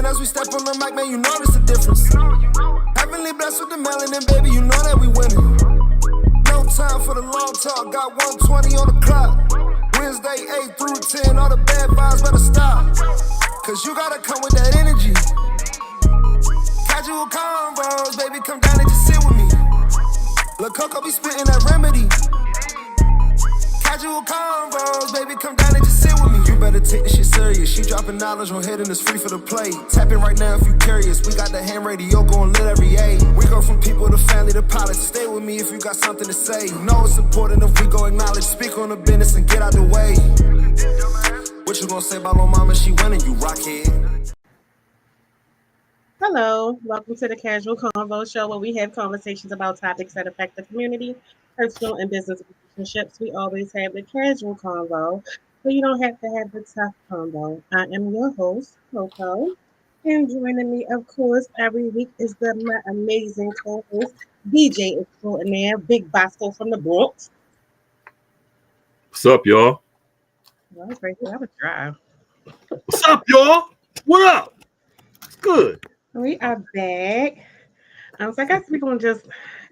as we step on the mic, man, you notice the difference. Heavenly blessed with the melanin, baby, you know that we winning. No time for the long talk, got 120 on the clock. Wednesday, 8 through 10, all the bad vibes better stop. Cause you gotta come with that energy. Casual convos, baby, come down and just sit with me. Lil' Coco be spitting that remedy. Casual convos, baby, come down and just sit with me. You better take this shit serious. She dropping knowledge on head and it's free for the play. Tap in right now if you curious. We got the ham radio going lit every A. We go from people to family to pilots. Stay with me if you got something to say. Know it's important if we go acknowledge. Speak on the business and get out the way. What you gonna say about my mama? She winning, you rockhead. Hello, welcome to the Casual Convo Show where we have conversations about topics that affect the community, personal and business relationships. We always have the casual convo, so you don't have to have the tough convo. I am your host, Coco, and joining me, of course, every week is my amazing co-host, DJ extraordinaire, Big Bosco from the Bronx. What's up, y'all? Well, that's right. That was dry. What's up, y'all? What up? It's good. We are back. So I guess we're gonna just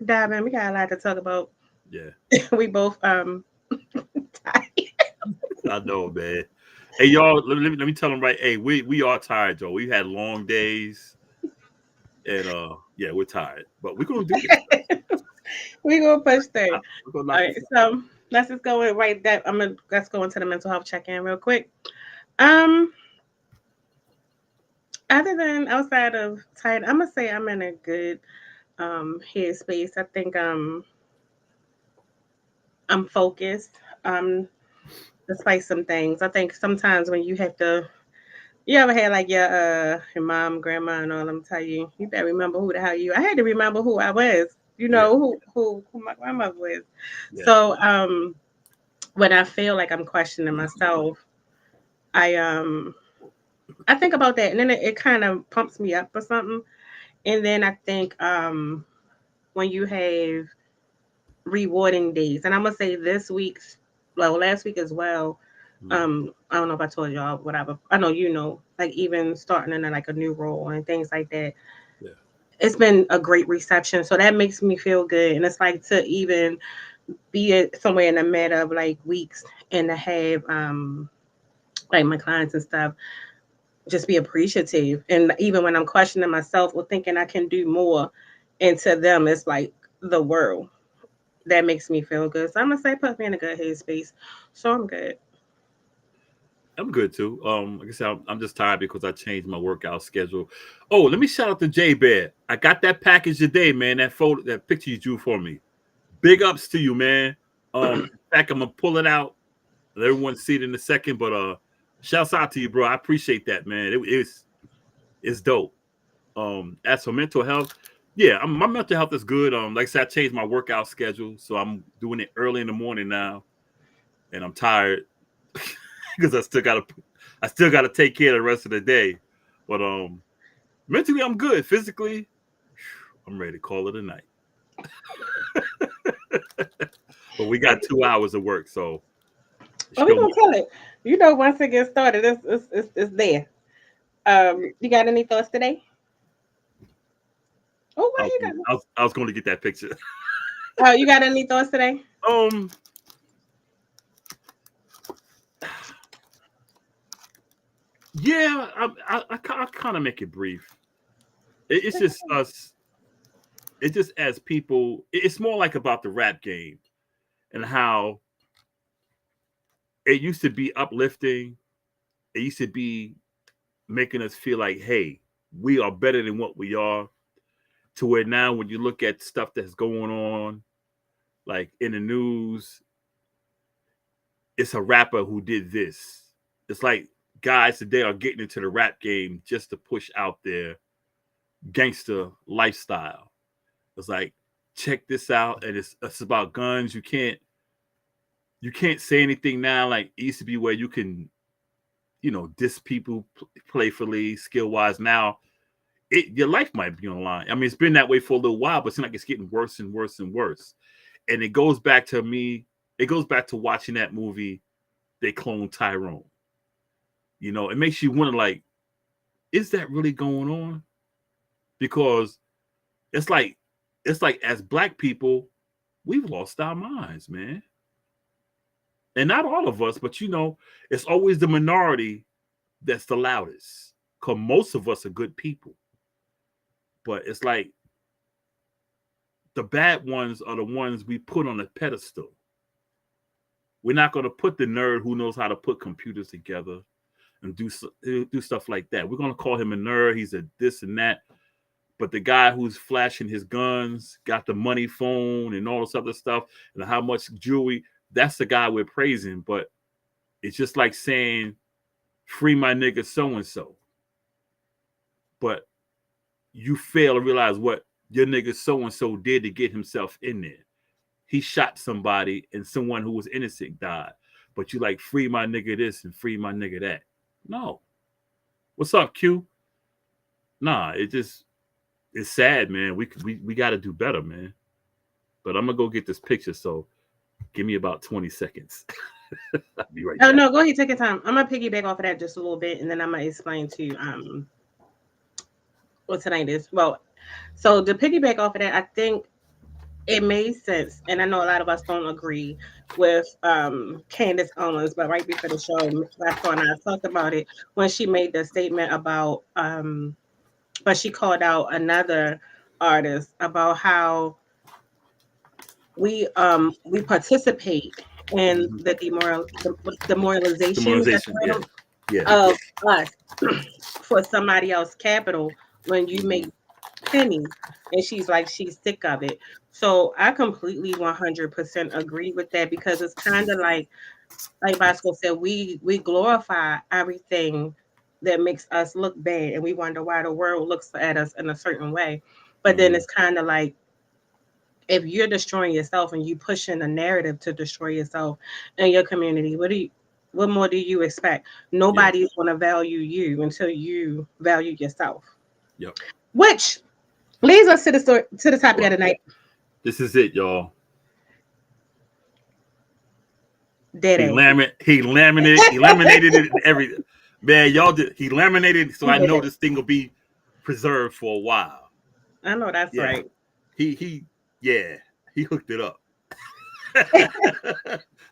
dive in. We got a lot to talk about. Yeah. We both tired. I know, man. Hey, y'all, let me tell them right. Hey, we are tired, y'all. We had long days. And yeah, we're tired. But we're gonna do this. We're gonna push through. All right, so let's just go in right that let's go into the mental health check-in real quick. Other than outside of tired, I'm gonna say I'm in a good headspace. I think I'm focused. Despite some things. I think sometimes when you ever had like your mom, grandma, and all them tell you better remember who the hell you. I had to remember who I was. You know who my grandmother was. Yeah. So when I feel like I'm questioning myself, I think about that, and then it kind of pumps me up or something. And then I think when you have rewarding days, and I'm gonna say last week as well. I don't know if I told y'all whatever. I know you know, like even starting in like a new role and things like that. Yeah, it's been a great reception, so that makes me feel good. And it's like to even be somewhere in the matter of like weeks and to have like my clients and stuff just be appreciative. And even when I'm questioning myself or thinking I can do more, and to them it's like the world. That makes me feel good. So I'm gonna say put me in a good headspace. So I'm good. I'm good too. Like I said, I'm just tired because I changed my workout schedule. Oh, let me shout out to J Bear. I got that package today, man. That picture you drew for me. Big ups to you, man. In fact, I'm gonna pull it out. Let everyone see it in a second. But shouts out to you, bro. I appreciate that, man. It's dope. As for mental health, yeah, my mental health is good. Like I said, I changed my workout schedule, so I'm doing it early in the morning now, and I'm tired because I still gotta take care of the rest of the day. But mentally, I'm good. Physically, I'm ready to call it a night. But we got 2 hours of work, so. Well, we gonna tell it. You know, once it gets started, it's there. You got any thoughts today? Oh, what you got? I was going to get that picture. Oh, you got any thoughts today? Yeah, I kind of make it brief. It's just us. It's just as people. It's more like about the rap game and how it used to be uplifting. It used to be making us feel like, hey, we are better than what we are. To where now, when you look at stuff that's going on, like in the news, it's a rapper who did this. It's like guys today are getting into the rap game just to push out their gangster lifestyle. It's like, check this out, and it's about guns. You can't say anything now like it used to be where you can, diss people playfully, skill wise. Now, your life might be on the line. I mean, it's been that way for a little while, but it seems like it's getting worse and worse and worse. And it goes back to me. It goes back to watching that movie. They cloned Tyrone. It makes you wonder, like, is that really going on? Because it's like as black people, we've lost our minds, man. And not all of us, but it's always the minority that's the loudest. Because most of us are good people. But it's like the bad ones are the ones we put on a pedestal. We're not going to put the nerd who knows how to put computers together and do stuff like that. We're going to call him a nerd. He's a this and that. But the guy who's flashing his guns, got the money phone and all this other stuff, and how much jewelry, that's the guy we're praising. But it's just like saying, free my nigga so-and-so. But you fail to realize what your nigga so-and-so did to get himself in there. He shot somebody and someone who was innocent died. But you like, free my nigga this and free my nigga that. No. What's up, Q? Nah, it's sad, man. We got to do better, man. But I'm going to go get this picture, so give me about 20 seconds. I'll be right back. Oh, no, go ahead. Take your time. I'm going to piggyback off of that just a little bit, and then I'm going to explain to you what tonight is. Well, so to piggyback off of that, I think it made sense, and I know a lot of us don't agree with Candace Owens, but right before the show, last and I talked about it when she made the statement about, but she called out another artist about how we participate in the demoralization of us for somebody else's capital when you make pennies. And she's like, she's sick of it. So I completely 100% agree with that, because it's kind of like Bosco said, we glorify everything that makes us look bad, and we wonder why the world looks at us in a certain way. But then it's kind of like, if you're destroying yourself and you pushing a narrative to destroy yourself in your community, what more do you expect? Nobody's going to value you until you value yourself. Yep. Which leads us to the topic of the night. This is it, y'all. He laminated it everything. Man, y'all did. He laminated it, so I know this thing will be preserved for a while. I know that's right. He hooked it up.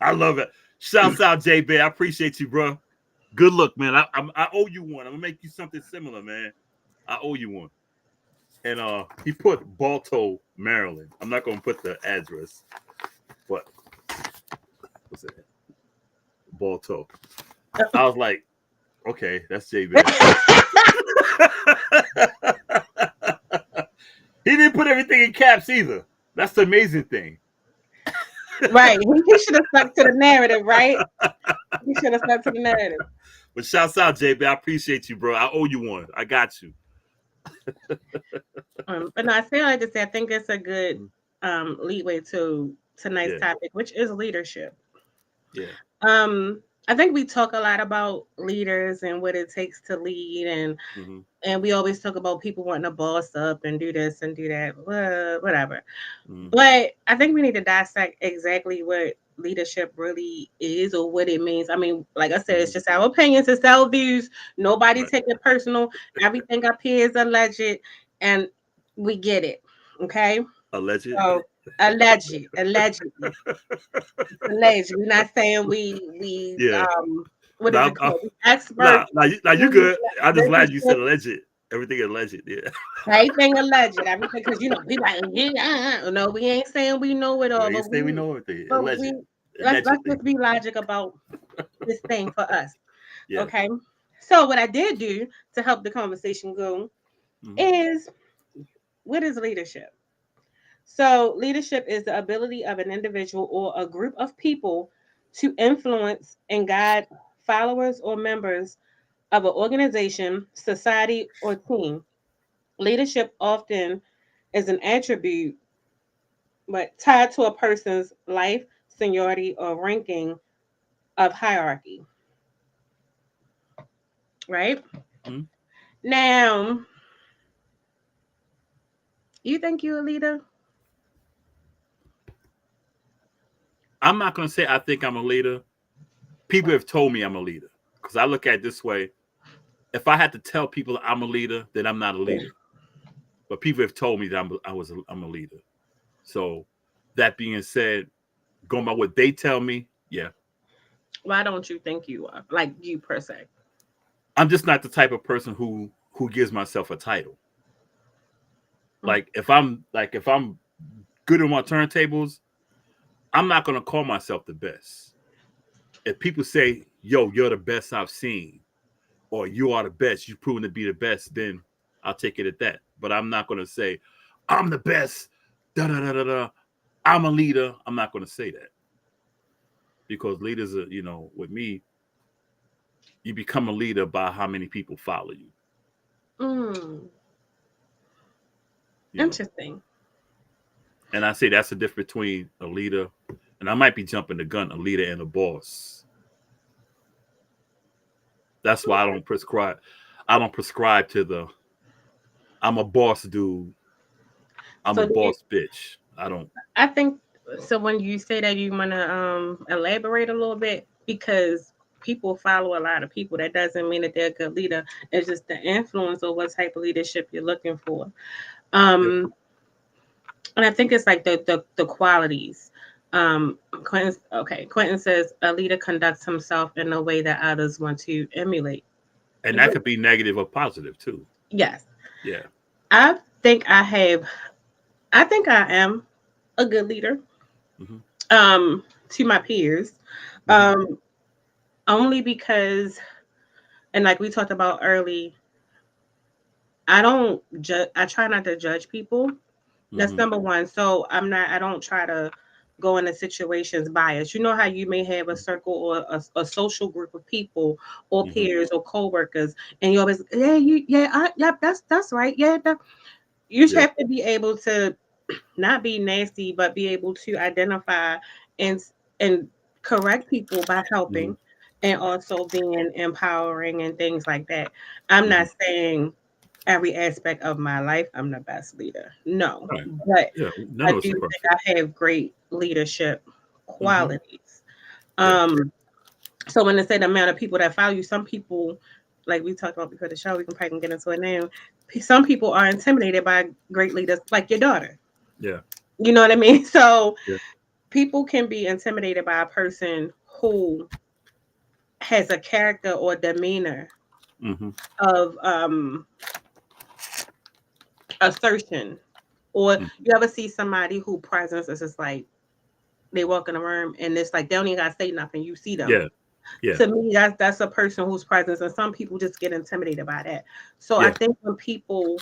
I love it. Shouts out, J-Bear. I appreciate you, bro. Good look, man. I owe you one. I'm gonna make you something similar, man. I owe you one. And he put Balto, Maryland. I'm not gonna put the address, but what's it? Balto. I was like, okay, that's J-Bear. He didn't put everything in caps either. That's the amazing thing. Right. He should have stuck to the narrative, right? He should have stuck to the narrative. But shouts out, JB. I appreciate you, bro. I owe you one. I got you. But no, I feel like I think it's a good leadway to tonight's topic, which is leadership. Yeah. I think we talk a lot about leaders and what it takes to lead, and we always talk about people wanting to boss up and do this and do that, whatever. But I think we need to dissect exactly what leadership really is or what it means. I mean, like I said, it's just our opinions, it's our views. Nobody take it personal. Everything up here is alleged, and we get it. Okay. Alleged. So, allegedly. We're not saying we what is it called? Expert. Now you good. I just glad you said alleged. Everything alleged, yeah. Everything alleged. Everything, because we like, no, we ain't saying we know it all. We ain't saying we know everything. Alleged. Let's just be logic about this thing for us. Yeah. Okay. So what I did do to help the conversation go is, what is leadership? So leadership is the ability of an individual or a group of people to influence and guide followers or members of an organization, society, or team. Leadership often is an attribute, but tied to a person's life, seniority, or ranking of hierarchy. Right? Now, you think you're a leader? I'm not going to say I think I'm a leader. People have told me I'm a leader, because I look at it this way. if I had to tell people that I'm a leader, then I'm not a leader. But people have told me that I'm a leader. So that being said, going by what they tell me, yeah. Why don't you think you are? Like you per se. I'm just not the type of person who gives myself a title. Mm. If I'm good on my turntables, I'm not gonna call myself the best. If people say, "Yo, you're the best I've seen," or "You are the best," you've proven to be the best, then I'll take it at that. But I'm not gonna say, "I'm the best." Da da da da da. I'm a leader. I'm not gonna say that because leaders are, with me, you become a leader by how many people follow you. Mm. You know, Interesting. and I say that's the difference between a leader, and I might be jumping the gun, a leader and a boss. That's why I don't prescribe. I don't prescribe to the. I'm a boss dude. I'm a So do you, boss bitch. I don't. I think so. When you say that, you want to elaborate a little bit because people follow a lot of people. That doesn't mean that they're a good leader. It's just the influence of what type of leadership you're looking for. Yep. And I think it's like the qualities. Quentin says a leader conducts himself in a way that others want to emulate. And that could be negative or positive too. Yes, Yeah. I think I have. I think I am a good leader. Hmm. To my peers, Hmm. um, only because, and like we talked about early, I don't judge. I try not to judge people. That's Hmm. number one. So I'm not. I don't try to go into situations biased. You know how you may have a circle or a social group of people or Hmm. peers or coworkers, and you always, yeah, yeah, that's right, yeah. You should Yeah. have to be able to not be nasty, but be able to identify and and correct people by Hmm. helping and also being empowering and things like that. I'm Hmm. not saying every aspect of my life I'm the best leader. No, Right. but Yeah. None I of us do are think perfect. I have great leadership Hmm. qualities. Yeah. Um, so when I say the amount of people that follow you, some people, like we talked about before the show, we can probably get into it now. Some people are intimidated by great leaders, like your daughter. Yeah. You know what I mean? So Yeah. people can be intimidated by a person who has a character or demeanor Hmm. of assertion. Or Hmm. you ever see somebody who presence is just like they walk in the room and it's like they don't even gotta say nothing. You see them. Yeah. Yeah. To me, that's a person whose presence, and some people just get intimidated by that. So I Yeah. think when people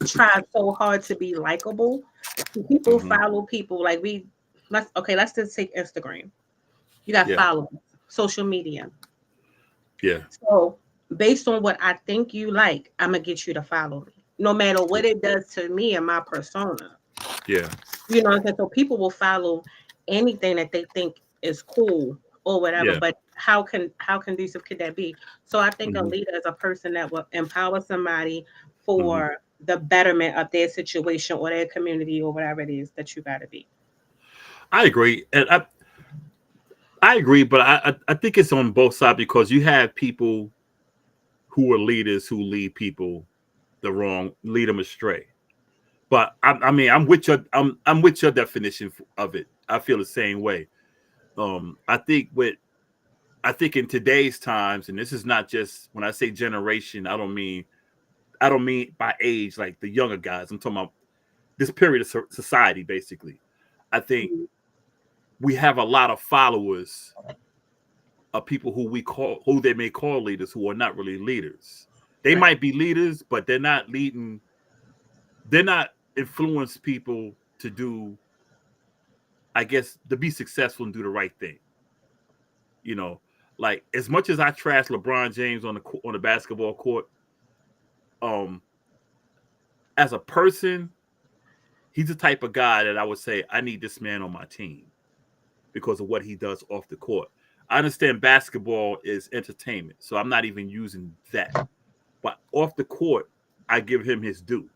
try so hard to be likable, people Hmm. follow people like let's just take Instagram. You got Yeah. followers, social media. Yeah. So based on what I think you like, I'm gonna get you to follow me, no matter what it does to me and my persona. Yeah. You know what I'm saying? So people will follow anything that they think is cool or whatever. Yeah. But how conducive could that be? So I think a Hmm. leader is a person that will empower somebody Hmm. for the betterment of their situation or their community or whatever it is that you gotta be. I agree, and I agree, but I think it's on both sides because you have people who are leaders who lead people lead them astray. But I mean, I'm with your definition of it. I feel the same way. I think in today's times, and this is not just when I say generation, I don't mean by age like the younger guys. I'm talking about this period of society. Basically, I think Mhm. we have a lot of followers of people who they may call leaders who are not really leaders. They Right. might be leaders, but they're not leading. They're not influence people to do, I guess, to be successful and do the right thing. You know, like as much as I trash LeBron James on the basketball court, um, as a person, he's the type of guy that I would say I need this man on my team because of what he does off the court. I understand basketball is entertainment, so I'm not even using that. But off the court, I give him his due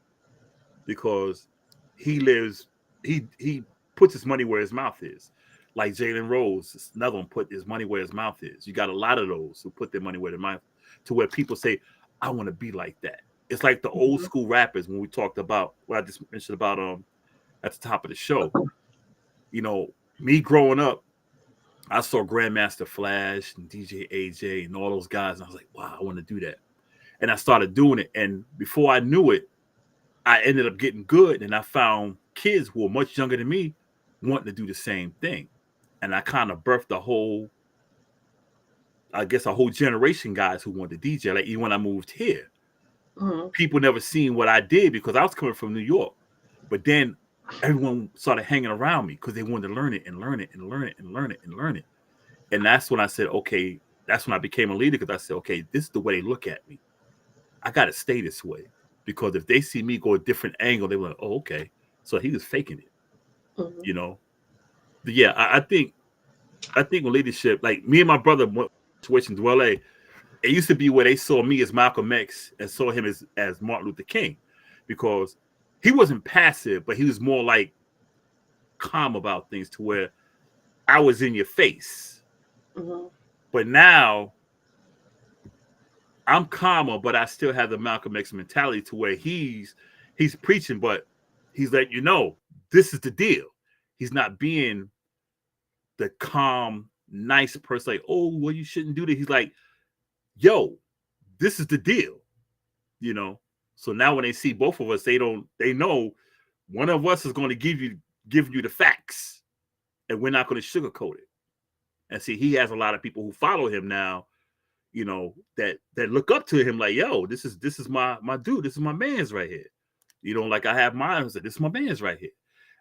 because he lives he puts his money where his mouth is. like Jalen Rose, another one, put his money where his mouth is. You got a lot of those who put their money where their mouth, to where people say, I want to be like that. It's like the old Mhm. school rappers when we talked about what I just mentioned about at the top of the show. You know, me growing up, I saw Grandmaster Flash and DJ AJ and all those guys, and I was like, wow, I want to do that. And I started doing it. And before I knew it, I ended up getting good. And I found kids who were much younger than me wanting to do the same thing. And I kind of birthed a whole generation guys who wanted to DJ. Like even when I moved here, Mhm. people never seen what I did because I was coming from New York. But then everyone started hanging around me because they wanted to learn it and learn it and learn it and learn it and learn it. And that's when I said, okay, that's when I became a leader because I said, okay, this is the way they look at me. I got to stay this way because if they see me go a different angle, they were like, oh, okay. So he was faking it, Mhm. you know? But yeah, I think with leadership, like me and my brother went situations in LA, it used to be where they saw me as Malcolm X and saw him as Martin Luther King because he wasn't passive, but he was more like calm about things to where I was in your face. Mhm. But now I'm calmer, but I still have the Malcolm X mentality to where he's preaching, but he's letting you know this is the deal. He's not being the calm, nice person like, oh, well, you shouldn't do that. He's like, yo, this is the deal, you know. So now when they see both of us, they know one of us is going to give you the facts, and we're not going to sugarcoat it. And see, he has a lot of people who follow him now, you know, that look up to him like, yo, this is my dude, this is my man's right here. You know, like I have mine, say, this is my man's right here.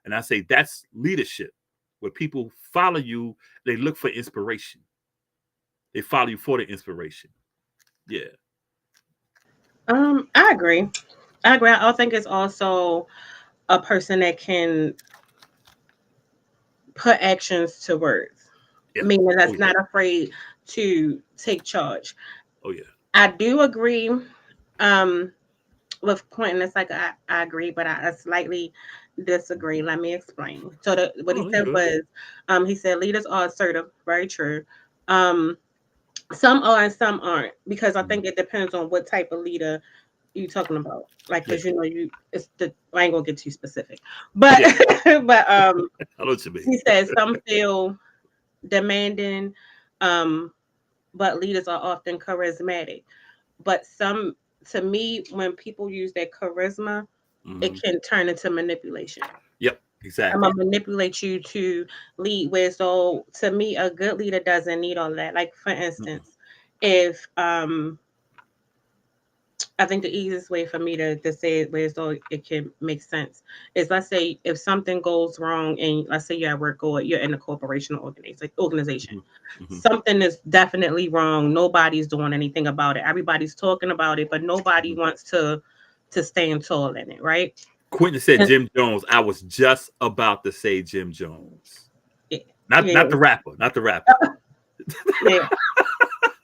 And I say that's leadership, where people follow you, they look for inspiration. They follow you for the inspiration. Yeah. I agree. I agree. I think it's also a person that can put actions to words, Yeah. meaning Oh that's yeah. not afraid to take charge. Oh yeah. I do agree um, with Quentin. It's like I agree, but I slightly disagree. Let me explain. So what he Oh, you said good. was, he said leaders are assertive. Very true. Um, some are and some aren't because I Mhm. think it depends on what type of leader you talking about. Like, Yeah. cause you know it's the I ain't gonna get too specific, but Yeah. but I know what you mean. he says some feel demanding, um, but leaders are often charismatic. But some, to me, when people use their charisma, it Hmm. can turn into manipulation. Yep. I'm Exactly. gonna manipulate you to lead. Where so to me, a good leader doesn't need all that. Like for Mm-mm. instance, if I think the easiest way for me to say it where so it can make sense is let's say if something goes wrong and let's say you're at work or you're in a corporation or organization, Hmm. Hmm. something is definitely wrong. Nobody's doing anything about it. Everybody's talking about it, but nobody Hmm. wants to stand tall in it, right? Quentin said And- Jim Jones. I was just about to say Jim Jones. yeah, Not yeah, the rapper. Not the rapper. yeah.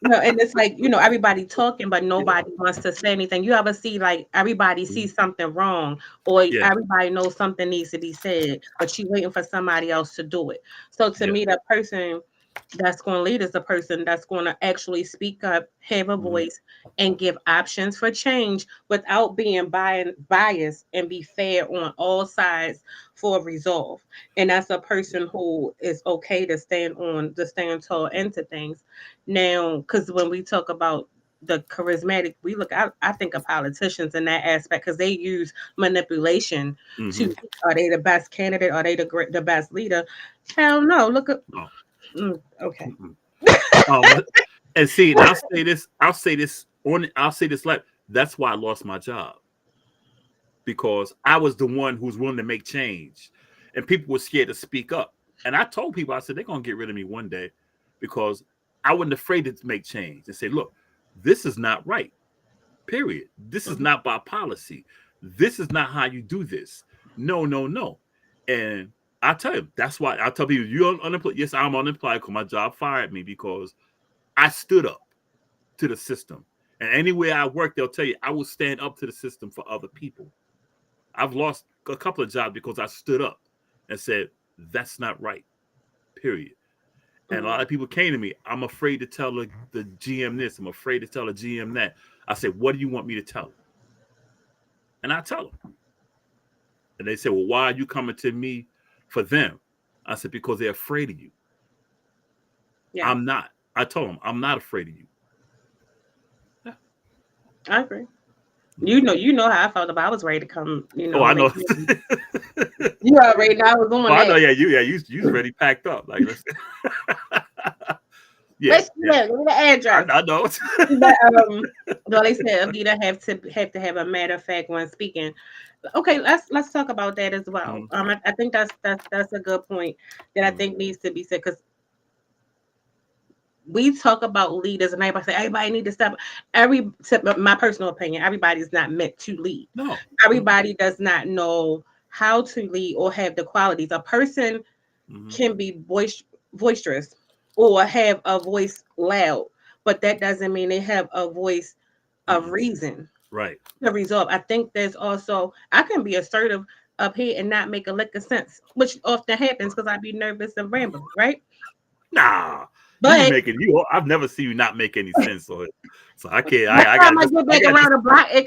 No, and it's like, everybody talking, but Yeah. nobody wants to say anything. You ever see like everybody Mhm. sees something wrong or Yeah. everybody knows something needs to be said, but you waiting for somebody else to do it. So to Yeah. me, that person that's going to lead is a person that's going to actually speak up, have a Mhm. voice, and give options for change without being biased and be fair on all sides for resolve. And that's a person who is okay to stand tall into things. Now, because when we talk about the charismatic, I think of politicians in that aspect because they use manipulation Mhm. to are they the best candidate? Are they the best leader? Hell no. Look at No. okay. Mm-mm. But and see, and I'll say this like that's why I lost my job because I was the one who was willing to make change, and people were scared to speak up. And I told people, I said they're gonna get rid of me one day because I wasn't afraid to make change and say, look, this is not right. Period. This is Mhm. not by policy. This is not how you do this. No, no, no. And I tell you, that's why I tell people, you're unemployed. Yes, I'm unemployed because my job fired me because I stood up to the system. And anywhere I work, they'll tell you I will stand up to the system for other people. I've lost a couple of jobs because I stood up and said, that's not right. period. And a lot of people came to me, I'm afraid to tell the GM this, I'm afraid to tell the GM that. I said, what do you want me to tell them? And I tell them. And they said, well, why are you coming to me for them? I said, because they're afraid of you. Yeah. I'm not. I told them, I'm not afraid of you. Yeah. I agree. You know how I felt about I was ready to come, Oh, I know. You already know I was doing that. I know, you was ready, packed up. Like, let's Let's give me the address. I know. But, they said Alita have to have a matter of fact when speaking. Okay, let's talk about that as well. I think that's a good point that I think needs to be said, because we talk about leaders and everybody say everybody need to step. My personal opinion, everybody's not meant to lead. No, everybody does not know how to lead or have the qualities. A person can be boisterous or have a voice loud, but that doesn't mean they have a voice of reason. Right. To resolve. I think there's also, I can be assertive up here and not make a lick of sense, which often happens because I be nervous and rambling, right? Nah, but I've never seen you not make any sense. So I can't. I gotta get back around the block. I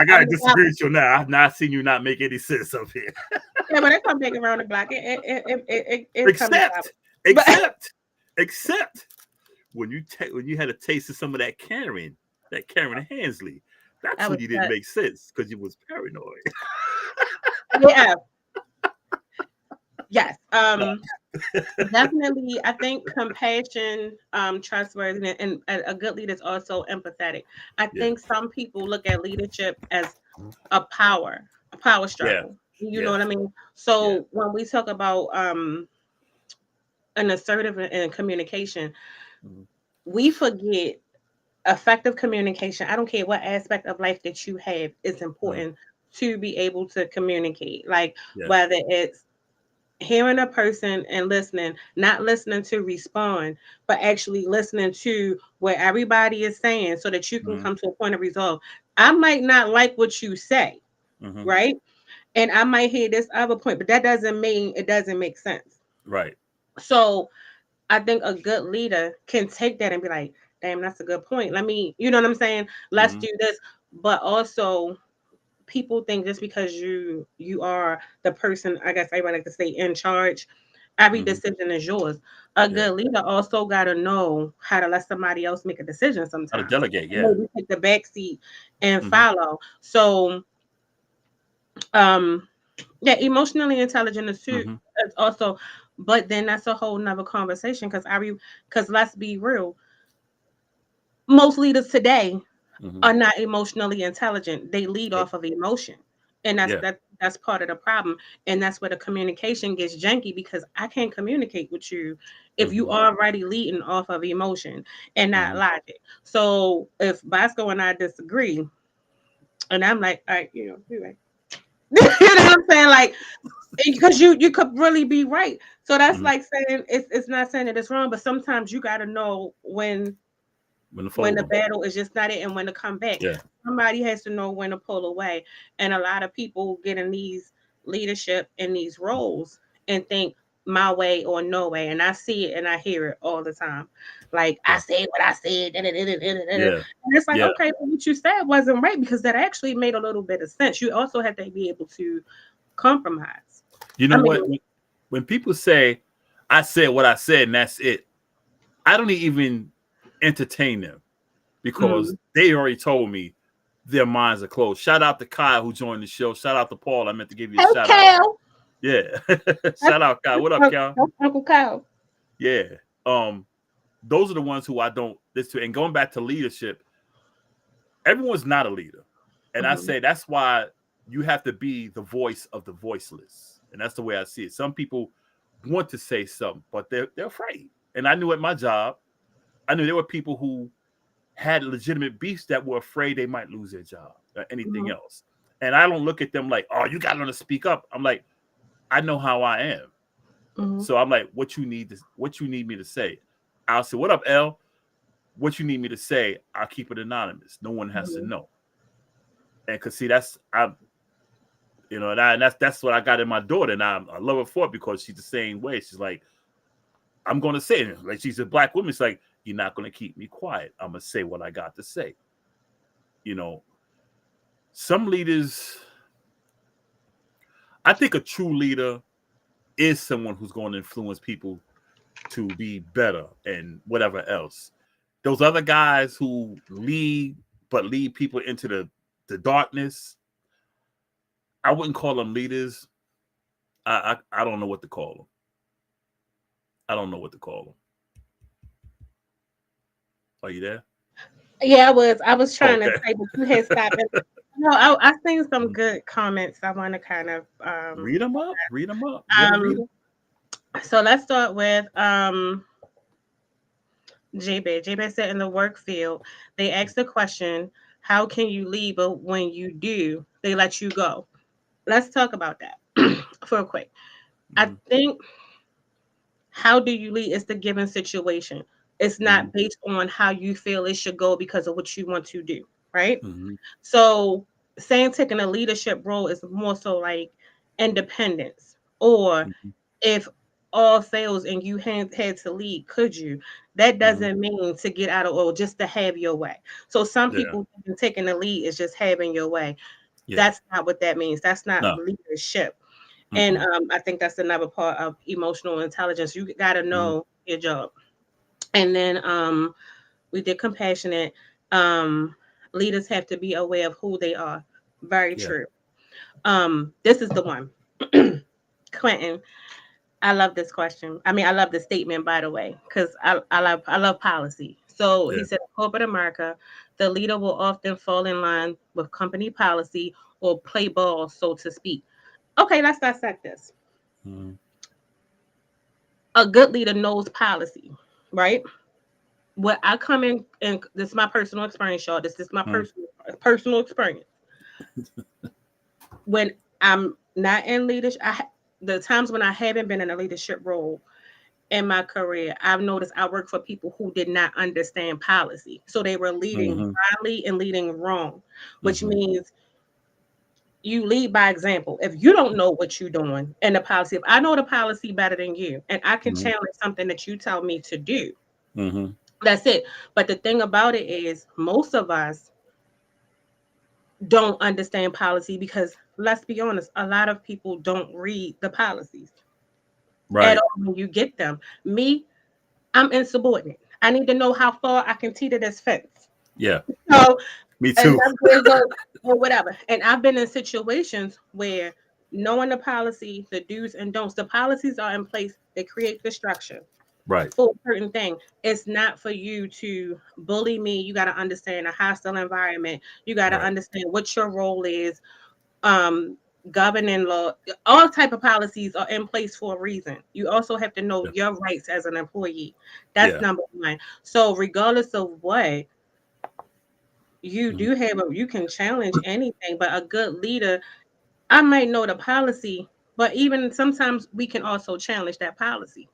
gotta disagree with you now. I've not seen you not make any sense up here. Yeah, but I come back around the block. It except when you had a taste of some of that Karen Hansley. That's when you didn't make sense, because you was paranoid. Yeah. Yes. Definitely. I think compassion, trustworthiness, and a good leader is also empathetic. I think some people look at leadership as a power struggle. Yeah. You know what I mean? So when we talk about an assertive and communication, we forget effective communication. I don't care what aspect of life that you have, it's important to be able to communicate. Like whether it's hearing a person and listening, not listening to respond, but actually listening to what everybody is saying so that you can come to a point of resolve. I might not like what you say, right? And I might hear this other point, but that doesn't mean it doesn't make sense. Right. So I think a good leader can take that and be like, damn, that's a good point. Let me, you know what I'm saying? Let's do this. But also, people think just because you are the person, I guess everybody like to say, in charge, every decision is yours. A good leader also got to know how to let somebody else make a decision sometimes. How to delegate, maybe take the back seat and follow. So, emotionally intelligent is too. It's also, but then that's a whole nother conversation, because let's be real, most leaders today are not emotionally intelligent. They lead off of emotion. And that's part of the problem. And that's where the communication gets janky, because I can't communicate with you if you already leading off of emotion and not logic. So if Boscoe and I disagree, and I'm like, all right, you're right. You know what I'm saying? Like, because you could really be right. So that's like saying it's not saying that it's wrong, but sometimes you got to know when the battle is just not it, and when to come back. Somebody has to know when to pull away. And a lot of people get in these leadership in these roles and think my way or no way. And I see it and I hear it all the time. Like, I said what I said. And it's like, okay, but what you said wasn't right, because that actually made a little bit of sense. You also have to be able to compromise. You know what? When people say, I said what I said and that's it, I don't even entertain them, because they already told me their minds are closed. Shout out to Kyle, who joined the show. Shout out to Paul. I meant to give you a shout out. Yeah. Shout out, Kyle. What up, Kyle? Uncle Kyle. Yeah. Those are the ones who I don't listen to. And going back to leadership, everyone's not a leader. And I say that's why you have to be the voice of the voiceless. And that's the way I see it. Some people want to say something, but they're afraid. And I knew at my job, I knew there were people who had legitimate beefs that were afraid they might lose their job or anything else. And I don't look at them like, oh, you got to learn to speak up. I'm like, I know how I am. So I'm like, what you need me to say? I'll say, what up, L? What you need me to say? I'll keep it anonymous. No one has to know. And cause see, that's what I got in my daughter, and I love her for it, because she's the same way. She's like, I'm going to say it. Like she's a black woman. It's like, you're not going to keep me quiet. I'm going to say what I got to say. You know, some leaders, I think a true leader is someone who's going to influence people to be better and whatever else. Those other guys who lead people into the darkness, I wouldn't call them leaders. I don't know what to call them. I don't know what to call them. Are you there? Yeah, I was trying to Okay. say, but you had stopped. No, I seen some good comments. I want to kind of Read them up. Read them up. You ever read them? So let's start with J-Bed. J-Bed said in the work field, they asked the question, how can you leave? But when you do, they let you go. Let's talk about that for a quick. I think how do you lead is the given situation. It's not based on how you feel it should go because of what you want to do, right? So saying taking a leadership role is more so like independence. Or if all fails and you had to lead, could you? That doesn't mean to get out of or just to have your way. So some Yeah. people think taking the lead is just having your way. Yeah. That's not what that means. That's not No. leadership. And I think that's another part of emotional intelligence. You got to know your job. And then we did compassionate. Leaders have to be aware of who they are. Very true. This is the one. Quentin, I love this question. I mean, I love the statement, by the way, because I love policy. So he said, corporate America, the leader will often fall in line with company policy or play ball, so to speak. Okay, let's dissect this. A good leader knows policy, right? What I come in, and this is my personal experience, y'all. This is my personal experience. When I'm not in leadership, the times when I haven't been in a leadership role in my career, I've noticed I work for people who did not understand policy. So they were leading blindly and leading wrong, which means you lead by example. If you don't know what you're doing and the policy, if I know the policy better than you and I can challenge something that you tell me to do, that's it. But the thing about it is most of us don't understand policy because let's be honest, a lot of people don't read the policies at all when you get them. Me, I'm insubordinate. I need to know how far I can teeter this fence. Yeah. So, me too. Or whatever. And I've been in situations where knowing the policy, the do's and don'ts, the policies are in place. They create the structure. Right. For a certain thing. It's not for you to bully me. You got to understand a hostile environment. You got to understand what your role is. Governing law, all type of policies are in place for a reason. You also have to know your rights as an employee. That's number one. So regardless of what you do have, you can challenge anything. But a good leader, I might know the policy, but even sometimes we can also challenge that policy.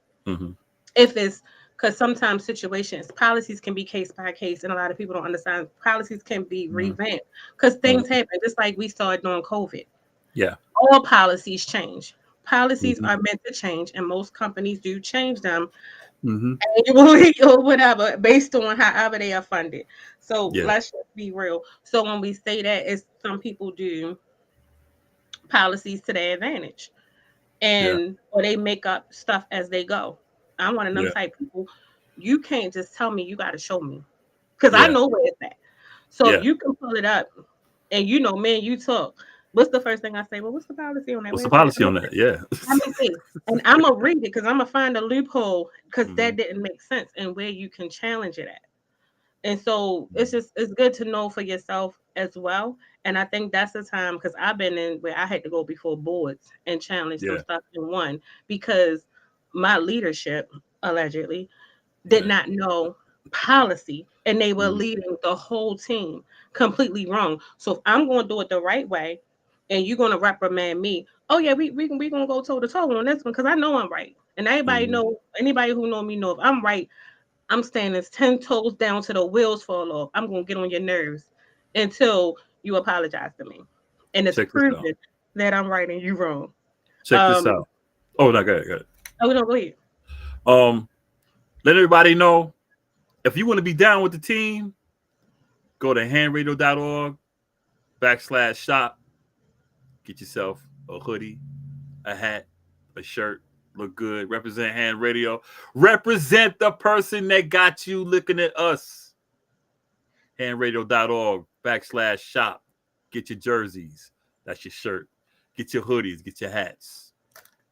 If it's because sometimes policies can be case by case, and a lot of people don't understand policies can be revamped because things happen, just like we saw during COVID. Yeah. All policies change. Policies are meant to change, and most companies do change them annually or whatever based on however they are funded. So let's just be real. So when we say that, it's some people do policies to their advantage, and or they make up stuff as they go. I'm one of them type people. You can't just tell me, you got to show me because I know where it's at. So if you can pull it up and you know, man, you talk. What's the first thing I say? Well, what's the policy on that? What's the policy on that? Yeah. Let me see. And I'm going to read it because I'm going to find a loophole because that didn't make sense and where you can challenge it at. And so it's good to know for yourself as well. And I think that's the time because I've been in where I had to go before boards and challenge some stuff in one because my leadership allegedly did not know policy and they were leading the whole team completely wrong. So if I'm going to do it the right way and you're going to reprimand me, oh yeah, we going to go toe to toe on this one because I know I'm right. And everybody know, anybody who know me know if I'm right, I'm standing 10 toes down to the wheels fall off. I'm going to get on your nerves until you apologize to me. And it's proven that I'm right and you wrong. Check this out. Oh, no, go ahead. Oh, no, go ahead. Let everybody know if you want to be down with the team, go to handradio.org/shop. Get yourself a hoodie, a hat, a shirt. Look good. Represent Hand Radio. Represent the person that got you looking at us. handradio.org/shop. Get your jerseys. That's your shirt. Get your hoodies. Get your hats.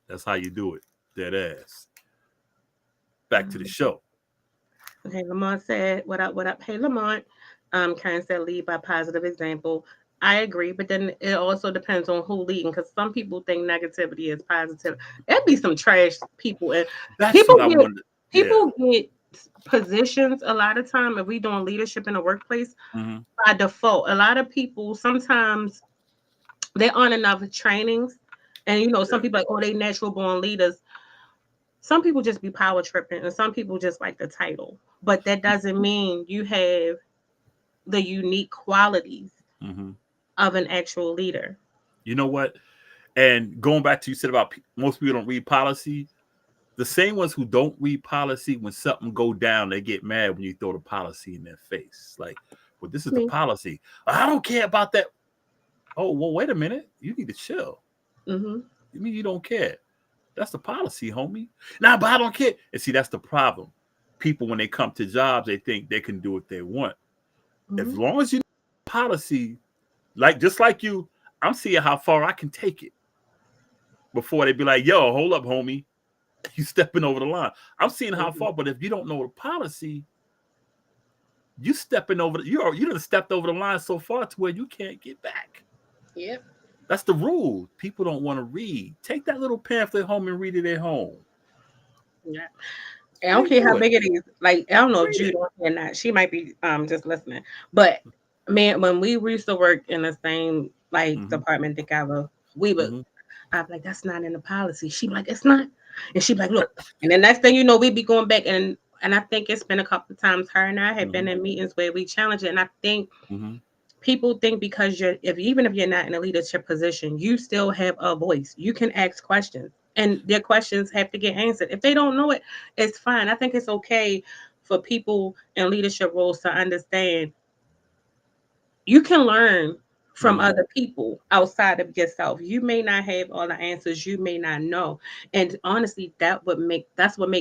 That's how you do it. Dead ass. Back to the show. Okay, Lamont said, what up, what up? Hey, Lamont. Karen said, lead by positive example. I agree, but then it also depends on who leading, because some people think negativity is positive. There'd be some trash people, and That's people what I get wanted. people get positions a lot of time if we doing leadership in the workplace by default. A lot of people sometimes they aren't enough trainings, and some people like, oh, they natural born leaders. Some people just be power tripping, and some people just like the title, but that doesn't mean you have the unique qualities of an actual leader. You know what? And going back to you said about most people don't read policy. The same ones who don't read policy, when something go down, they get mad when you throw the policy in their face. Like, well, this is the policy. I don't care about that. Oh, well, wait a minute. You need to chill. You mean you don't care? That's the policy, homie. Nah, but I don't care. And see, that's the problem. People, when they come to jobs, they think they can do what they want. As long as you know policy, just like you, I'm seeing how far I can take it before they be like, yo, hold up, homie. You stepping over the line. I'm seeing how far, but if you don't know the policy, you stepping over you done stepped over the line so far to where you can't get back. Yep. That's the rule. People don't want to read. Take that little pamphlet home and read it at home. Yeah. I don't care how big it is. Like, I don't know if Jude or not. She might be just listening. But man, when we used to work in the same department together, we would I'd be like, that's not in the policy. She'd be like, it's not. And she'd be like, look. And the next thing you know, we'd be going back, and I think it's been a couple of times her and I have been in meetings where we challenge it. And I think people think because even if you're not in a leadership position, you still have a voice. You can ask questions, and their questions have to get answered. If they don't know it, it's fine. I think it's okay for people in leadership roles to understand you can learn from other people outside of yourself. You may not have all the answers. You may not know. And honestly, that's what make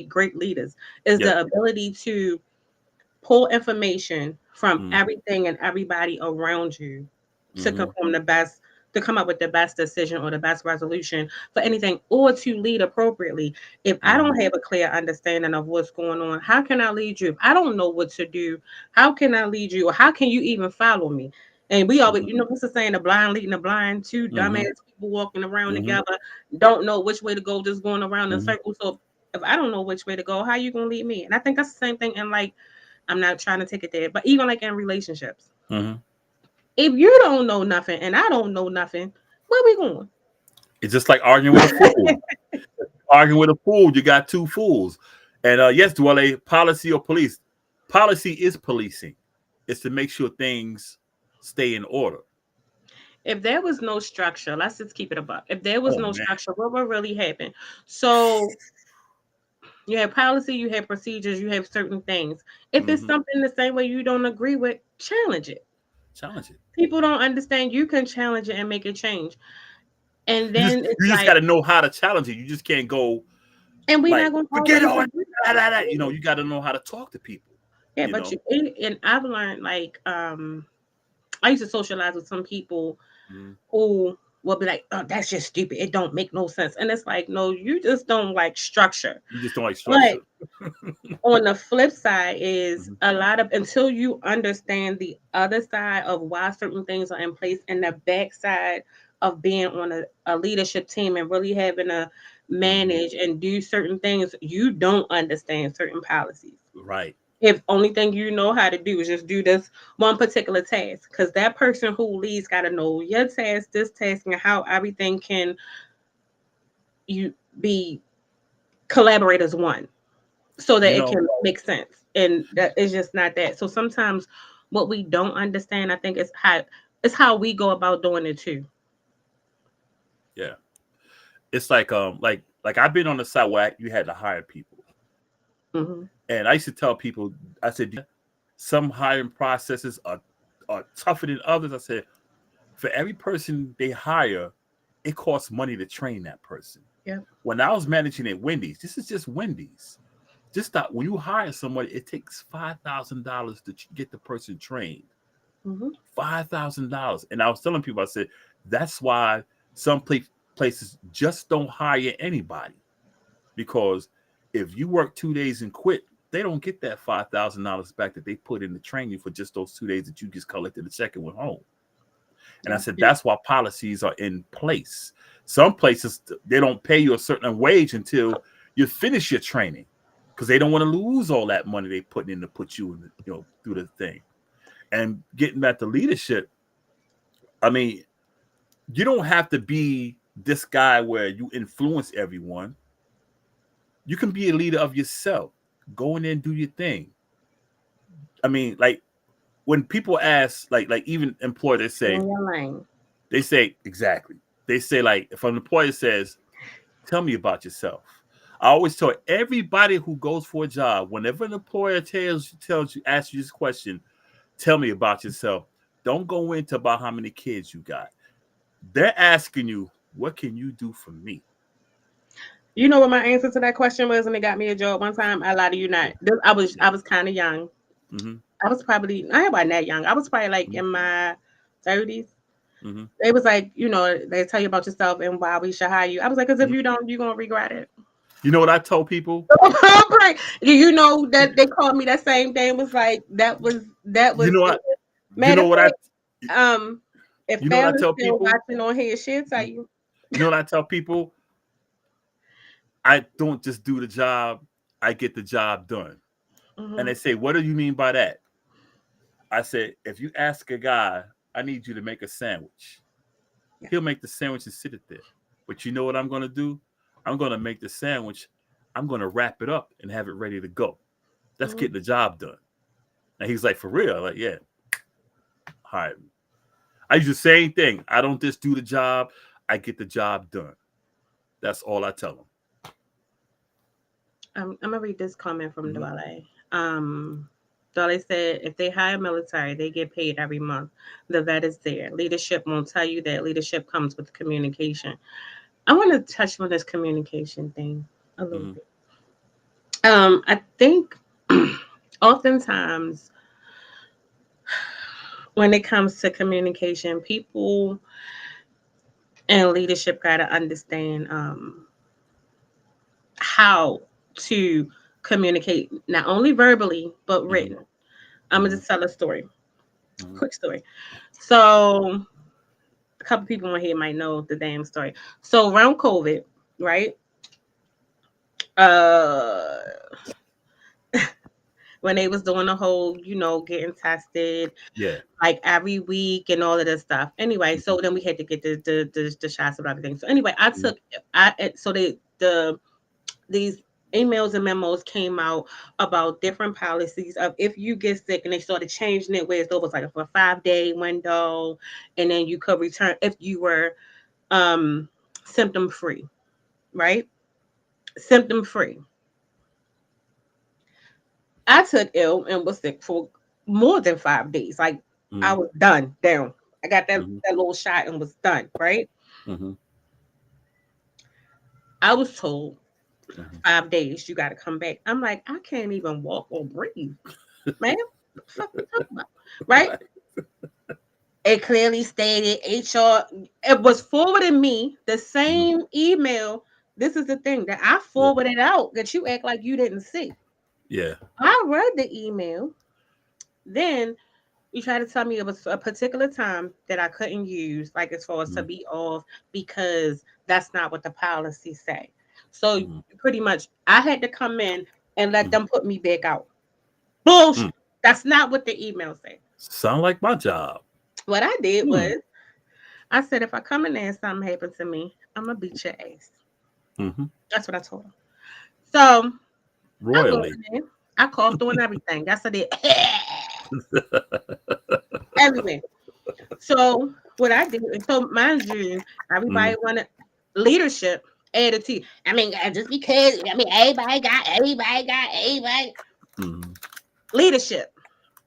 great leaders is the ability to pull information from everything and everybody around you to come up with the best decision or the best resolution for anything, or to lead appropriately. If I don't have a clear understanding of what's going on, how can I lead you? If I don't know what to do, how can I lead you? Or how can you even follow me? And we always, what's the saying, the blind leading the blind, two dumbass people walking around together, don't know which way to go, just going around in circles. So if I don't know which way to go, how you gonna lead me? And I think that's the same thing in I'm not trying to take it there, but even in relationships, if you don't know nothing and I don't know nothing, where we going? It's just like arguing with a fool. Arguing with a fool, you got two fools. And yes, Dwelle, policy or police. Policy is policing. It's to make sure things stay in order. If there was no structure, let's just keep it above. If there was no structure, what would really happen? So you have policy, you have procedures, you have certain things. If it's something the same way you don't agree with, challenge it. Challenge it. People don't understand. You can challenge it and make it change. And then you just got to know how to challenge it. You just can't go. And we're not going to forget it. You got to know how to talk to people. Yeah, but and I've learned I used to socialize with some people who will be like, "Oh, that's just stupid. It don't make no sense." And it's like, no, you just don't like structure. You just don't like structure. But on the flip side is a lot of, until you understand the other side of why certain things are in place, and the backside of being on a leadership team and really having to manage and do certain things, you don't understand certain policies. Right. If only thing you know how to do is just do this one particular task, because that person who leads got to know your task, this task, and how everything can you be collaborate as one, so that it can make sense. And that is just not that. So sometimes what we don't understand, I think, is how we go about doing it too. Yeah, it's like I've been on the side where you had to hire people. Mm-hmm. And I used to tell people, I said, some hiring processes are tougher than others. I said, for every person they hire, it costs money to train that person. Yeah. When I was managing at Wendy's, this is just Wendy's. Just that when you hire somebody, it takes $5,000 to get the person trained. Mm-hmm. $5,000. And I was telling people, I said, that's why some places just don't hire anybody. Because if you work 2 days and quit, they don't get that $5,000 back that they put in the training for just those 2 days that you just collected the check and went home. And I said, that's why policies are in place. Some places, they don't pay you a certain wage until you finish your training because they don't want to lose all that money they put in to put you in, through the thing. And getting back to leadership, I mean, you don't have to be this guy where you influence everyone. You can be a leader of yourself. Go in there and do your thing. I mean, like when people ask, like even employers, they say exactly. They say, like, if an employer says, "Tell me about yourself," I always tell everybody who goes for a job, whenever an employer asks you this question, "Tell me about yourself." Don't go into about how many kids you got. They're asking you, "What can you do for me?" You know what my answer to that question was when they got me a job one time? I lie to you not. I was kind of young. Mm-hmm. I wasn't that young. I was probably like in my 30s. Mm-hmm. They was like, they tell you about yourself and why we should hire you. I was like, because if you don't, you're going to regret it. You know what I told people? You know that they called me that same day and was like, that was. You know what? Matter of fact, if you know what I tell still people? watching on here, she'll tell you. You know what I tell people? I don't just do the job, I get the job done. Mm-hmm. And they say, what do you mean by that? I said, if you ask a guy, I need you to make a sandwich, he'll make the sandwich and sit it there. But you know what I'm going to do? I'm going to make the sandwich. I'm going to wrap it up and have it ready to go. That's getting the job done. And he's like, for real? I'm like, yeah. All right. I use the same thing. I don't just do the job. I get the job done. That's all I tell them. I'm going to read this comment from Dwale. Dwale said, if they hire military, they get paid every month. The vet is there. Leadership won't tell you that. Leadership comes with communication. I want to touch on this communication thing a little bit. I think oftentimes when it comes to communication, people and leadership got to understand how to communicate, not only verbally, but written. I'm going to just tell a story. Quick story. So a couple people on here might know the damn story. So around COVID, right? When they was doing the whole, getting tested, like every week and all of this stuff. Anyway, so then we had to get the shots of everything. So anyway, these emails and memos came out about different policies of if you get sick, and they started changing it where it was like a 5-day window, and then you could return if you were symptom free, right? Symptom free. I took ill and was sick for more than 5 days. Like I was done down. I got that little shot and was done, right? I was told 5 days you got to come back. I'm like, I can't even walk or breathe, man. What the fuck you talking about? Right? It clearly stated HR. It was forwarding me the same email. This is the thing that I forwarded out that you act like you didn't see. Yeah. I read the email. Then you tried to tell me it was a particular time that I couldn't use, like as far as to be off, because that's not what the policy say. So pretty much I had to come in and let them put me back out. Bullshit. That's not what the email said. Sound like my job. What I did was I said, if I come in there and something happens to me, I'm going to beat your ass. That's what I told him. So royally, I coughed on everything. That's what I did. Everything. So what I did, so mind you, everybody wanted leadership attitude. I mean, just because everybody. Mhm. Leadership.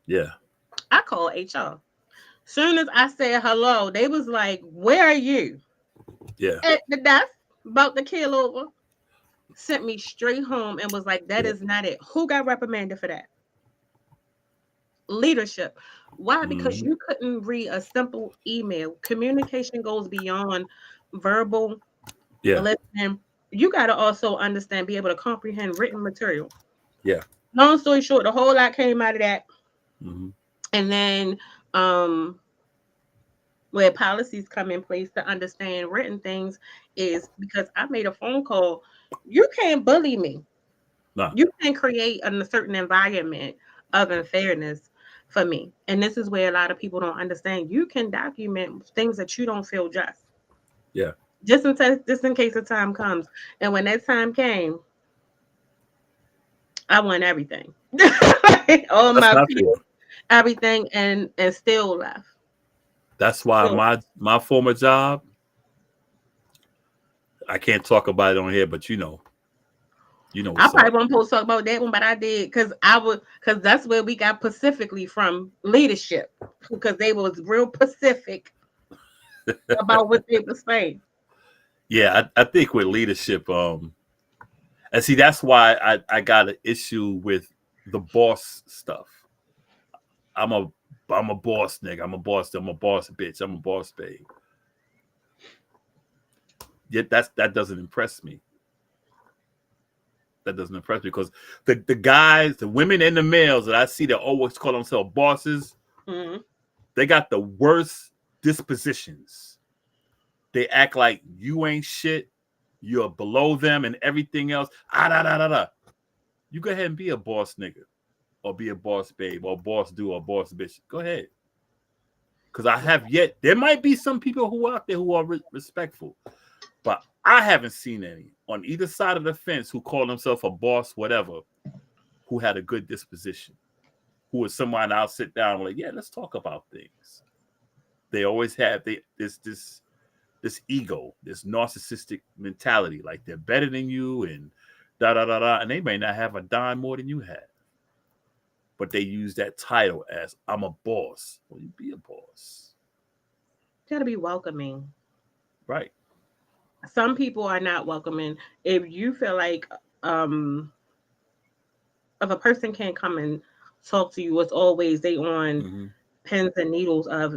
Yeah. I call HR. Soon as I said hello, they was like, "Where are you?" Yeah. At the desk, about to kill over. Sent me straight home and was like, "That Yeah. is not it." Who got reprimanded for that? Leadership. Why? Because Mhm. you couldn't read a simple email. Communication goes beyond verbal Yeah. listening. You got to also understand, be able to comprehend written material. Yeah. Long story short, the whole lot came out of that. Mhm. And then um where policies come in place to understand written things is because I made a phone call. You can't bully me. Nah. You can create a certain environment of unfairness for me. And this is where a lot of people don't understand. You can document things that you don't feel just. Yeah. Just in case the time comes. And when that time came, I won everything. All That's my how I feel. peers, everything, and still left. That's why Still. my former job, I can't talk about it on here, but I what's probably up. won't post talk about that one, but I did because that's where we got specifically from leadership because they was real specific about what they were saying. Yeah, I think with leadership, and see that's why I got an issue with the boss stuff. I'm a I'm a boss nigga. I'm a boss bitch. I'm a boss babe. Yet that doesn't impress me. That doesn't impress me because the guys, the women and the males that I see that always call themselves bosses, Mm-hmm. they got the worst dispositions. They act like you ain't shit. You're below them and everything else. Ah da da da da. You go ahead and be a boss nigga, or be a boss babe, or boss dude, or boss bitch. Go ahead. Because I have yet. There might be some people who out there who are respectful, but I haven't seen any on either side of the fence who call themselves a boss, whatever, who had a good disposition, who is someone I'll sit down and like, yeah, let's talk about things. They always have this ego, this narcissistic mentality, like they're better than you and da da da da, and they may not have a dime more than you have, but they use that title as I'm a boss. Well, you be a boss, Got to be welcoming. right? Some people are not welcoming. If you feel like um if a person can't come and talk to you, it's always they on Mm-hmm. pins and needles of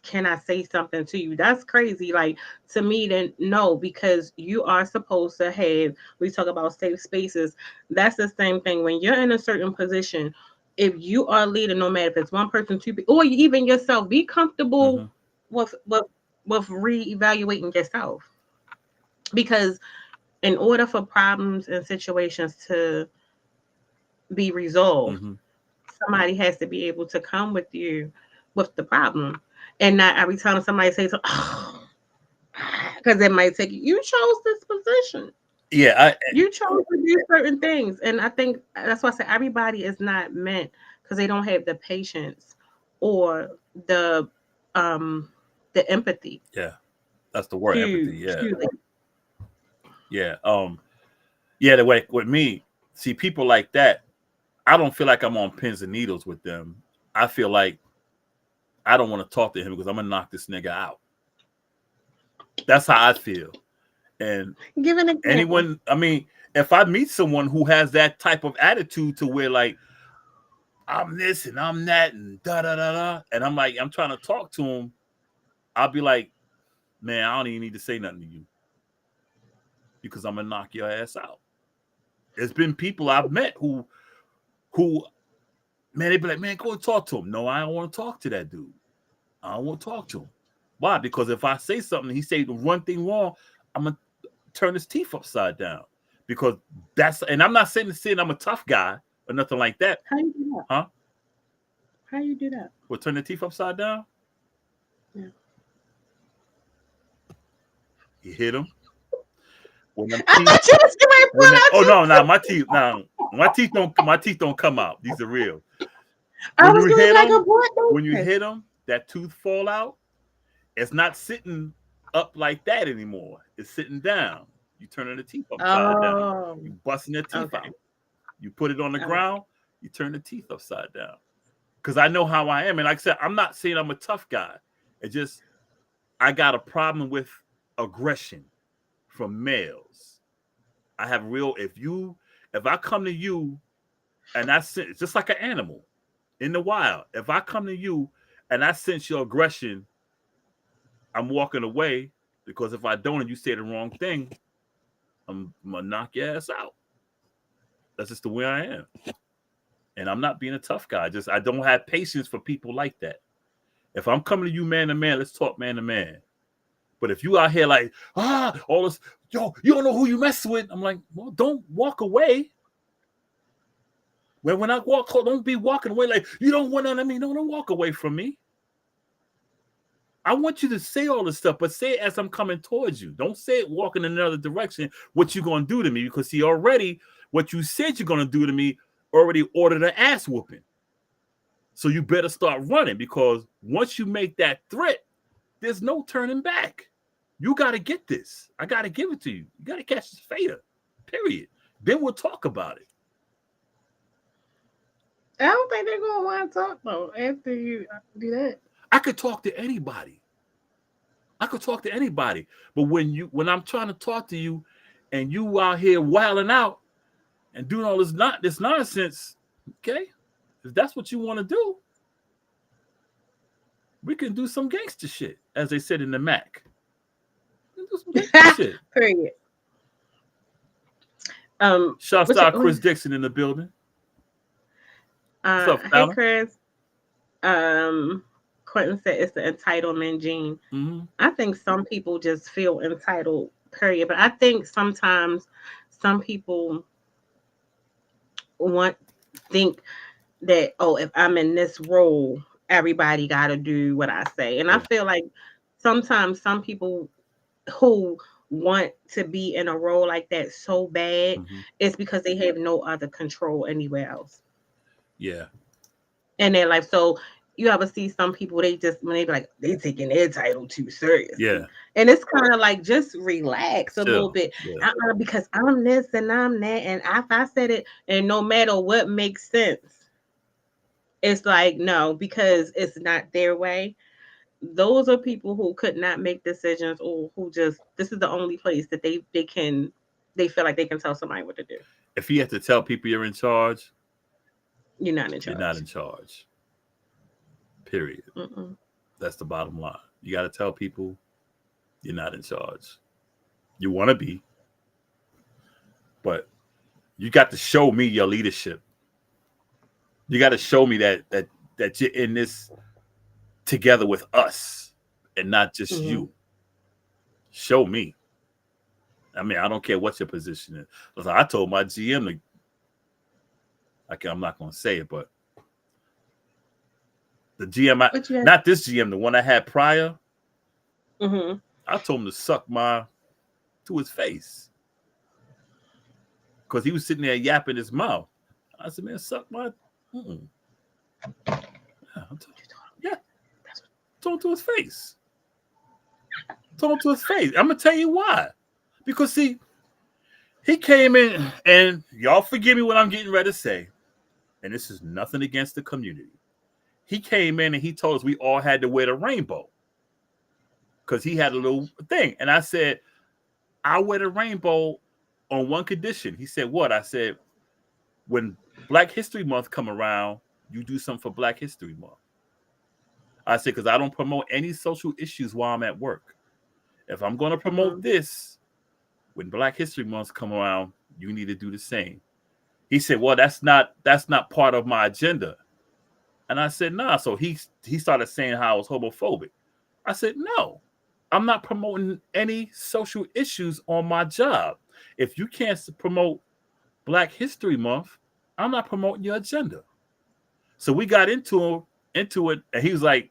can I say something to you? That's crazy. Like to me, then no, because you are supposed to have. We talk about safe spaces. That's the same thing when you're in a certain position. If you are leading, no matter if it's one person, two people, or even yourself, be Mm-hmm. comfortable with with with reevaluating yourself because in order for problems and situations to be resolved, Mm-hmm. somebody has to be able to come with you with the problem and not every time somebody says, oh, because it might take you. You chose this position. Yeah, You chose to do certain things. And I think that's why I say everybody is not meant because they don't have the patience or um the empathy yeah, that's the word, empathy. Yeah, to yeah, yeah. The way with me, see people like that, I don't feel like I'm on pins and needles with them. I feel like I don't want to talk to him because I'm gonna knock this nigga out. That's how I feel. And give an example. anyone, I mean, if I meet someone who has that type of attitude to where like I'm this and I'm that and da da da da, and I'm like I'm trying to talk to him, I'll be like, man, I don't even need to say nothing to you because I'm gonna knock your ass out. There's been people I've met who man, they be like, man, go and talk to him. No, I don't want to talk to that dude. I don't want to talk to him. Why? Because if I say something, he say the one thing wrong, I'm gonna turn his teeth upside down. Because and I'm not saying I'm a tough guy or nothing like that, How you do that? huh? How you do that? We'll turn the teeth upside down. Yeah. You hit him when them I teeth. thought you was going to When pull they, out oh your no, no, my teeth don't come out. These are real. I When was you going hit like a them, boy. that tooth fall out. It's not sitting up like that anymore. is sitting down. You turning the teeth upside down. Oh, You busting their teeth okay. out. You put it on the Okay. ground. You turn the teeth upside down. Because I know how I am. And like I said, I'm not saying I'm a tough guy. It just, I got a problem with aggression from males. I have real, if I come to you and I sense, just like an animal in the wild, if I come to you and I sense your aggression, I'm walking away, because if I don't and you say the wrong thing, I'm going to knock your ass out. That's just the way I am. And I'm not being a tough guy. I don't have patience for people like that. If I'm coming to you man to man, let's talk man to man. But if you out here like, all this, yo, you don't know who you mess with. I'm like, well, don't walk away. When I walk, don't be walking away like, you don't want none of me. No, don't walk away from me. I want you to say all this stuff, but say it as I'm coming towards you. Don't say it walking in another direction, what you going to do to me. Because see, already, what you said you're going to do to me, already ordered an ass whooping. So you better start running, because once you make that threat, there's no turning back. You got to get this. I got to give it to you. You got to catch this fader, period. Then we'll talk about it. I don't think they're going to want to talk, though, after you do that. I could talk to anybody. But when I'm trying to talk to you and you out here wilding out and doing all this nonsense, okay? If that's what you want to do, we can do some gangster shit, as they said in the Mac. We can do some gangster shit. Period. Shouts out Chris Dixon in the building. What's up, hey, Chris. Quentin said it's the entitlement gene. Mm-hmm. I think some people just feel entitled, period. But I think sometimes some people think that, if I'm in this role, everybody got to do what I say. And I feel like sometimes some people who want to be in a role like that so bad, it's because they have no other control anywhere else. Yeah. In their life. So you ever see some people, they be like, they taking their title too serious. Yeah. And it's kind of like, just relax a little bit. Yeah. Because I'm this and I'm that. And if I said it, and no matter what makes sense, it's like, no, because it's not their way. Those are people who could not make decisions, or who just, this is the only place that they feel like they can tell somebody what to do. If you have to tell people you're in charge, you're not in charge. You're not in charge. Period. Mm-mm. That's the bottom line. You got to tell people you're not in charge. You want to be, but you got to show me your leadership. You got to show me that you're in this together with us and not just you. Show me. I mean, I don't care what your position is. I told my GM I'm not going to say it, but the GM, not this GM, the one I had prior, I told him to suck to his face, because he was sitting there yapping his mouth. I said, man, suck my. Yeah. Told him to his face. I'm going to tell you why. Because, see, he came in, and y'all forgive me what I'm getting ready to say, and this is nothing against the community. He came in and he told us we all had to wear the rainbow, because he had a little thing. And I said, I'll wear the rainbow on one condition. He said, what? I said, when Black History Month come around, you do something for Black History Month. I said, because I don't promote any social issues while I'm at work. If I'm going to promote this, when Black History Month come around, you need to do the same. He said, well, that's not part of my agenda. And I said, nah. So he started saying how I was homophobic. I said, no, I'm not promoting any social issues on my job. If you can't promote Black History Month, I'm not promoting your agenda. So we got into it, and he was like,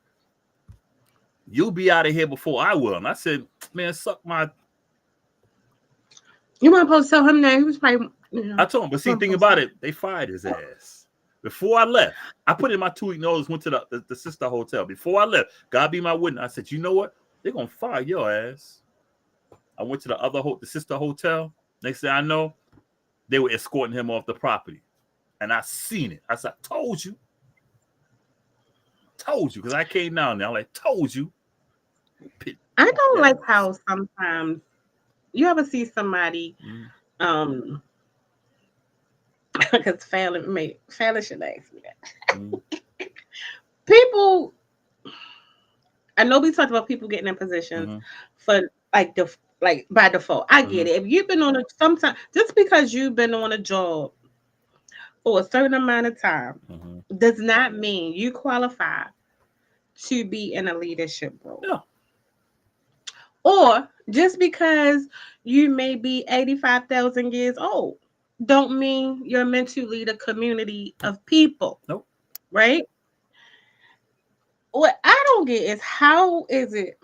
you'll be out of here before I will. And I said, man, suck my. You weren't supposed to tell him that. He was probably. I told him, but see, thing about it, they fired his ass. Before I left, I put in my 2-week notice, went to the sister hotel. Before I left, God be my witness, I said, you know what? They're going to fire your ass. I went to the sister hotel. Next thing I know, they were escorting him off the property. And I seen it. I said, told you, because I came down there. I'm like, told you. I don't Yeah. like how sometimes you ever see somebody, because Fallon should ask me that. People, I know we talked about people getting in positions for like by default. I get it. If you've been on sometimes just because you've been on a job for a certain amount of time does not mean you qualify to be in a leadership role. Yeah. Or just because you may be 85,000 years old, don't mean you're meant to lead a community of people. Nope. Right? What I don't get is how is it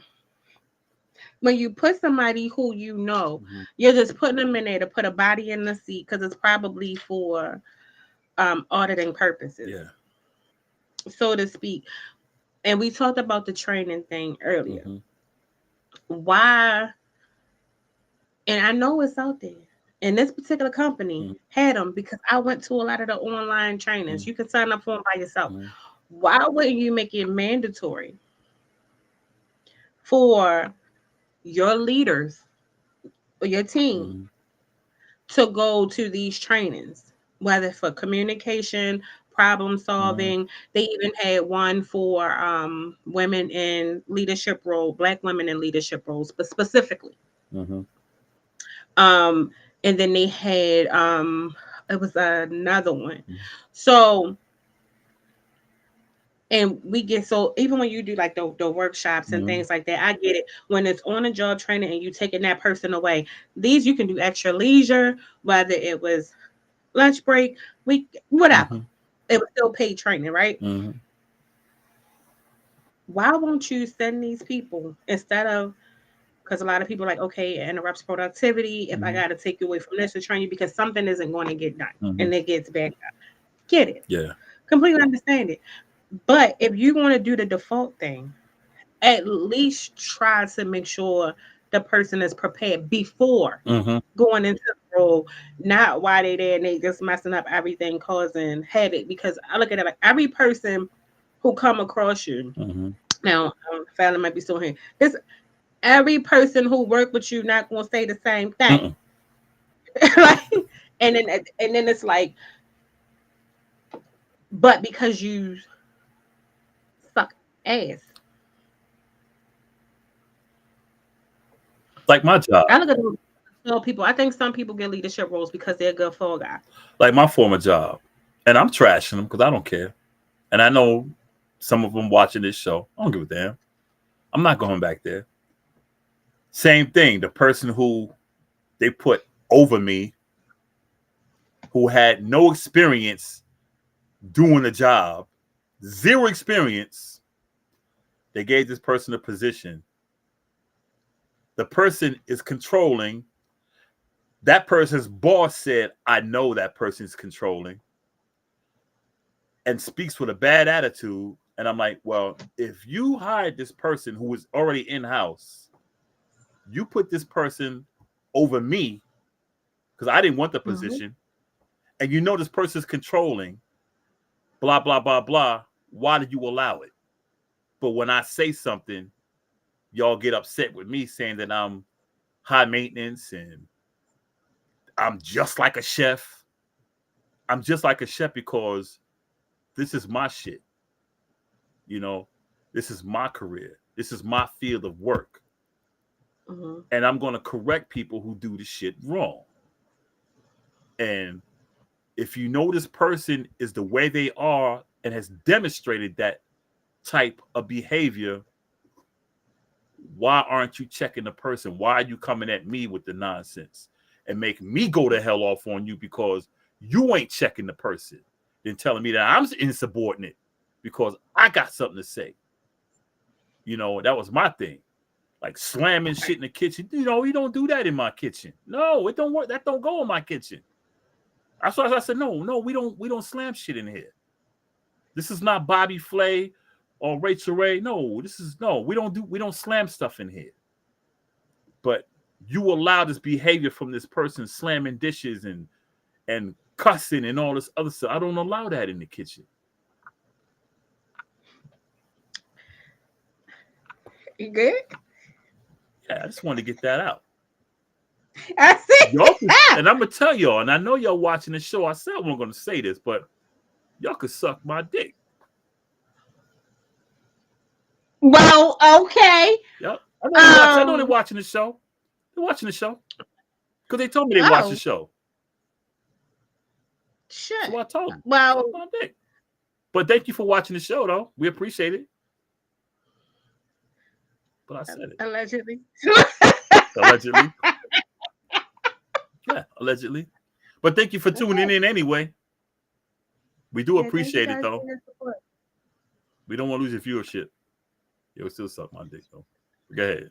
when you put somebody who you know, you're just putting them in there to put a body in the seat because it's probably for auditing purposes, so to speak. And we talked about the training thing earlier. Why? And I know it's out there. And this particular company had them because I went to a lot of the online trainings. You can sign up for them by yourself. Why wouldn't you make it mandatory for your leaders or your team to go to these trainings, whether for communication, problem solving? They even had one for women in leadership role, Black women in leadership roles, but specifically. And then they had it was another one. So, and we get, so even when you do like the workshops and things like that, I get it. When it's on a job training and you taking that person away, these you can do extra leisure, whether it was lunch break, week, whatever. It was still paid training, right? Why won't you send these people instead of, because a lot of people are like, okay, it interrupts productivity. If I got to take you away from this to train you because something isn't going to get done and it gets back up. Get it. Yeah. Completely understand it. But if you want to do the default thing, at least try to make sure the person is prepared before going into the role, not while they're there and they just messing up everything, causing headache. Because I look at it like every person who come across you, now Fallon might be still here. Every person who work with you not gonna say the same thing. Like, and then it's like, but because you suck ass. Like my job. I look at those people. I think some people get leadership roles because they're a good fall guy. Like my former job, and I'm trashing them because I don't care, and I know some of them watching this show. I don't give a damn. I'm not going back there. Same thing. The person who they put over me, who had no experience doing the job, zero experience, they gave this person a position. The person is controlling. That person's boss said, I know that person's controlling, and speaks with a bad attitude. And I'm like, well, if you hired this person who was already in-house, you put this person over me because I didn't want the position, and you know this person's controlling, blah, blah, blah, blah. Why did you allow it? But when I say something, y'all get upset with me saying that I'm high maintenance and I'm just like a chef. I'm just like a chef because this is my shit. You know, this is my career. This is my field of work. And I'm going to correct people who do the shit wrong. And if you know this person is the way they are and has demonstrated that type of behavior, why aren't you checking the person? Why are you coming at me with the nonsense and make me go to hell off on you because you ain't checking the person, then telling me that I'm insubordinate because I got something to say? You know, that was my thing. Like slamming shit in the kitchen. You know, you don't do that in my kitchen. No, it don't work. That don't go in my kitchen. That's why I said, no, we don't slam shit in here. This is not Bobby Flay or Rachel Ray. No, we don't slam stuff in here. But you allow this behavior from this person, slamming dishes and cussing and all this other stuff. I don't allow that in the kitchen. You good? Yeah, I just wanted to get that out. I see. And I'm gonna tell y'all, and I know y'all watching the show. I said I wasn't gonna say this, but y'all could suck my dick. Well, okay. Yep. I know they're watching the show. They're watching the show because they told me they watch the show. Shit. So I told them. Well, suck my dick. But thank you for watching the show, though. We appreciate it. But I said it. Allegedly. Allegedly. Yeah, allegedly. But thank you for tuning in anyway. We do appreciate it, though. We don't want to lose your viewership. You'll still suck my dick, though. Go ahead.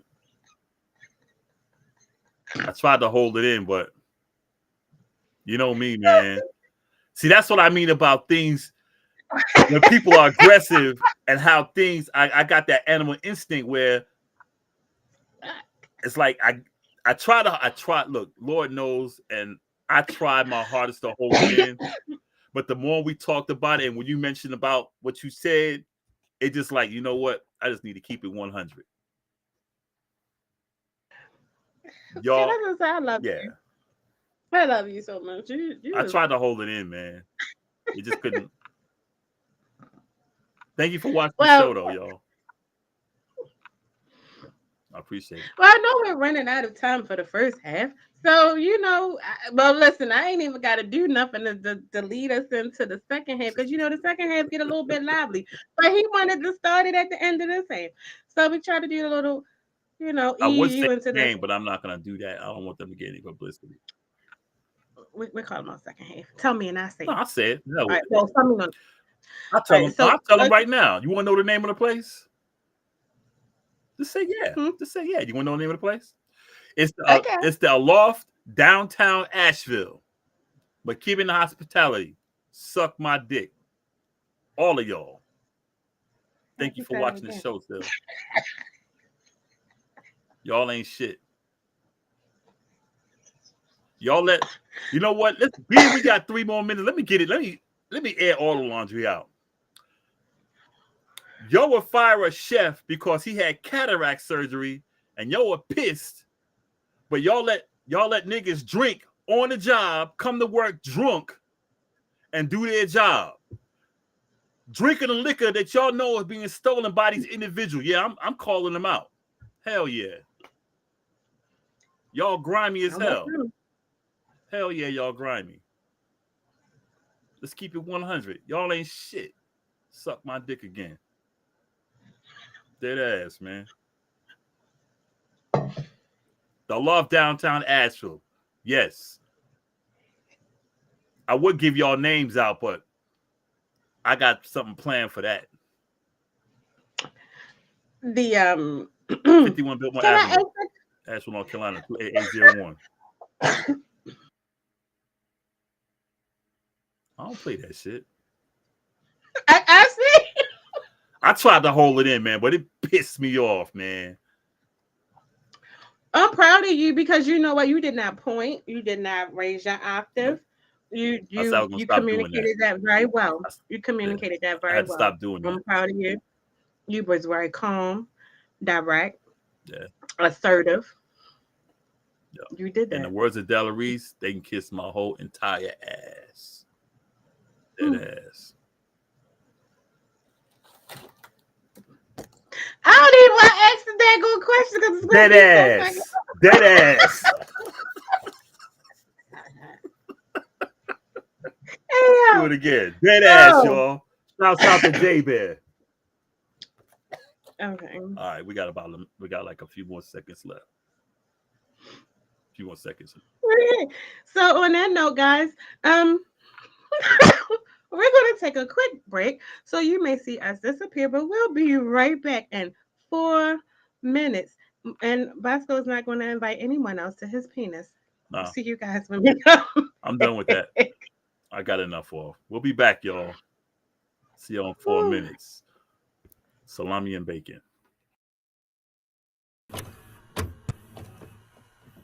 I tried to hold it in, but you know me, man. See, that's what I mean about things when people are aggressive and how things. I got that animal instinct where it's like I try. Look, Lord knows, and I tried my hardest to hold it in. But the more we talked about it, and when you mentioned about what you said, it just like, you know what? I just need to keep it 100. Y'all, I love you. I love you so much. I tried to hold it in, man. You just couldn't. Thank you for watching the show, though, y'all. I appreciate it. Well, I know we're running out of time for the first half. So, well, listen, I ain't even got to do nothing to lead us into the second half because, the second half get a little bit lively. But he wanted to start it at the end of this half. So we try to do a little, I would ease say you into the game, but I'm not going to do that. I don't want them to get any publicity. We call them on second half. Tell me and I say it. No, I said it. No. All right, well, tell me. I'll tell them right now. You want to know the name of the place? Just say yeah. Just say yeah. You want to know the name of the place? It's the Aloft, downtown Asheville. But keeping the hospitality. Suck my dick. All of y'all. Thank you for watching the show still. Y'all ain't shit. Y'all you know what? We got 3 more minutes. Let me get it. Let me air all the laundry out. Y'all would fire a chef because he had cataract surgery, and y'all were pissed. But y'all let niggas drink on the job, come to work drunk, and do their job. Drinking the liquor that y'all know is being stolen by these individuals. Yeah, I'm calling them out. Hell yeah. Y'all grimy as hell. Hell yeah, y'all grimy. Let's keep it 100. Y'all ain't shit. Suck my dick again. Dead ass, man. The Love Downtown Asheville. Yes. I would give y'all names out, but I got something planned for that. The 51 Biltmore Avenue, Asheville, North Carolina, 28801. I don't play that shit. I see. I tried to hold it in, man, but it pissed me off, man. I'm proud of you because you know what? You did not point. You did not raise your octave. You communicated that very well. You communicated that very well. I had to stop doing that. I'm proud of you. You was very calm, direct, assertive. Yeah. You did that. In the words of Della Reese, they can kiss my whole entire ass. That ass. I don't even want to ask the daggone question because it's dead ass. Dead ass. Do it again. Dead ass, y'all. Shouts out to J Bear. Okay. All right, we got like a few more seconds left. A few more seconds. So on that note, guys, we're going to take a quick break. So you may see us disappear, but we'll be right back in 4 minutes. And Bosco is not going to invite anyone else to his penis. No. See you guys when we come. I'm done with that. I got enough off. We'll be back, y'all. See you in 4 minutes. Salami and bacon.